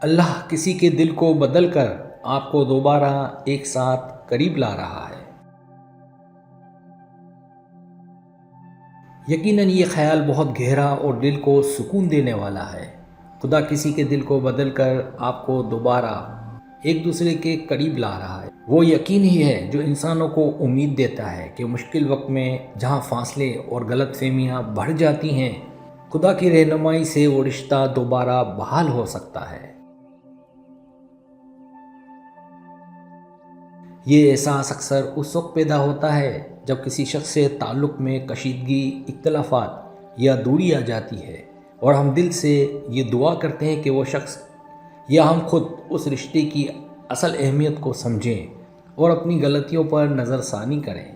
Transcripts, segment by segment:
اللہ کسی کے دل کو بدل کر آپ کو دوبارہ ایک ساتھ قریب لا رہا ہے۔ یقیناً یہ خیال بہت گہرا اور دل کو سکون دینے والا ہے۔ خدا کسی کے دل کو بدل کر آپ کو دوبارہ ایک دوسرے کے قریب لا رہا ہے۔ وہ یقین ہی ہے جو انسانوں کو امید دیتا ہے کہ مشکل وقت میں جہاں فاصلے اور غلط فہمیاں بڑھ جاتی ہیں، خدا کی رہنمائی سے وہ رشتہ دوبارہ بحال ہو سکتا ہے۔ یہ احساس اکثر اس وقت پیدا ہوتا ہے جب کسی شخص سے تعلق میں کشیدگی، اختلافات یا دوری آ جاتی ہے، اور ہم دل سے یہ دعا کرتے ہیں کہ وہ شخص یا ہم خود اس رشتے کی اصل اہمیت کو سمجھیں اور اپنی غلطیوں پر نظر ثانی کریں۔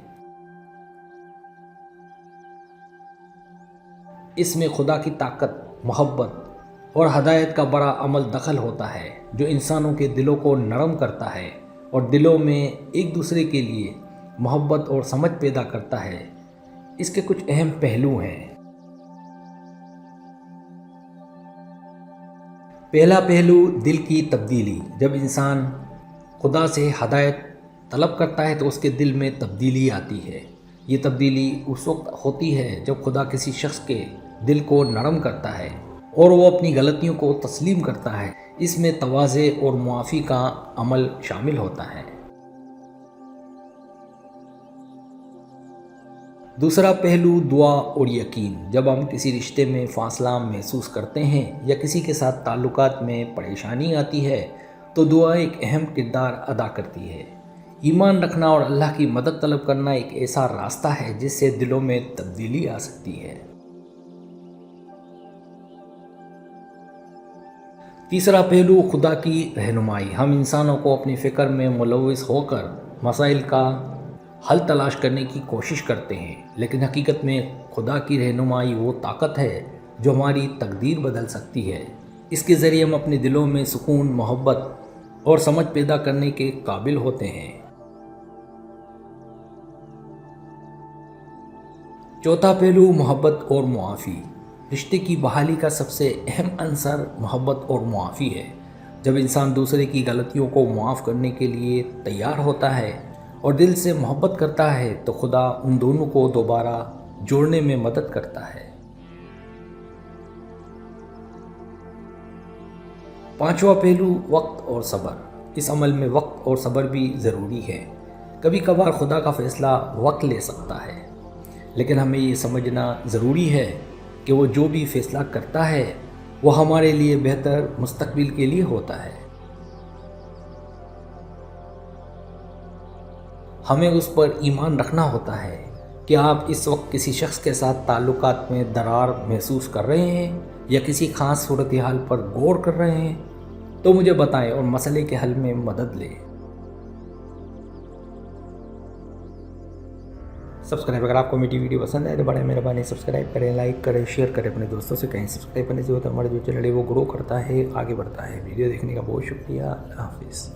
اس میں خدا کی طاقت، محبت اور ہدایت کا بڑا عمل دخل ہوتا ہے، جو انسانوں کے دلوں کو نرم کرتا ہے اور دلوں میں ایک دوسرے کے لیے محبت اور سمجھ پیدا کرتا ہے۔ اس کے کچھ اہم پہلو ہیں۔ پہلا پہلو دل کی تبدیلی۔ جب انسان خدا سے ہدایت طلب کرتا ہے تو اس کے دل میں تبدیلی آتی ہے۔ یہ تبدیلی اس وقت ہوتی ہے جب خدا کسی شخص کے دل کو نرم کرتا ہے اور وہ اپنی غلطیوں کو تسلیم کرتا ہے۔ اس میں تواضع اور معافی کا عمل شامل ہوتا ہے۔ دوسرا پہلو دعا اور یقین۔ جب ہم کسی رشتے میں فاصلہ محسوس کرتے ہیں یا کسی کے ساتھ تعلقات میں پریشانی آتی ہے تو دعا ایک اہم کردار ادا کرتی ہے۔ ایمان رکھنا اور اللہ کی مدد طلب کرنا ایک ایسا راستہ ہے جس سے دلوں میں تبدیلی آ سکتی ہے۔ تیسرا پہلو خدا کی رہنمائی۔ ہم انسانوں کو اپنی فکر میں ملوث ہو کر مسائل کا حل تلاش کرنے کی کوشش کرتے ہیں، لیکن حقیقت میں خدا کی رہنمائی وہ طاقت ہے جو ہماری تقدیر بدل سکتی ہے۔ اس کے ذریعے ہم اپنے دلوں میں سکون، محبت اور سمجھ پیدا کرنے کے قابل ہوتے ہیں۔ چوتھا پہلو محبت اور معافی۔ رشتے کی بحالی کا سب سے اہم عنصر محبت اور معافی ہے۔ جب انسان دوسرے کی غلطیوں کو معاف کرنے کے لیے تیار ہوتا ہے اور دل سے محبت کرتا ہے تو خدا ان دونوں کو دوبارہ جوڑنے میں مدد کرتا ہے۔ پانچواں پہلو وقت اور صبر۔ اس عمل میں وقت اور صبر بھی ضروری ہے۔ کبھی کبھار خدا کا فیصلہ وقت لے سکتا ہے، لیکن ہمیں یہ سمجھنا ضروری ہے کہ وہ جو بھی فیصلہ کرتا ہے وہ ہمارے لیے بہتر مستقبل کے لیے ہوتا ہے۔ ہمیں اس پر ایمان رکھنا ہوتا ہے کہ آپ اس وقت کسی شخص کے ساتھ تعلقات میں درار محسوس کر رہے ہیں یا کسی خاص صورتحال پر غور کر رہے ہیں تو مجھے بتائیں اور مسئلے کے حل میں مدد لیں۔ سبسکرائب، اگر آپ کو میری ویڈیو پسند ہے تو بڑے مہربانی سبسکرائب کریں، لائک کریں، شیئر کریں، اپنے دوستوں سے کہیں۔ سبسکرائب کرنے سے ہوتا ہے ہمارا جو چینل ہے وہ گرو کرتا ہے، آگے بڑھتا ہے۔ ویڈیو دیکھنے کا بہت شکریہ۔ اللہ حافظ۔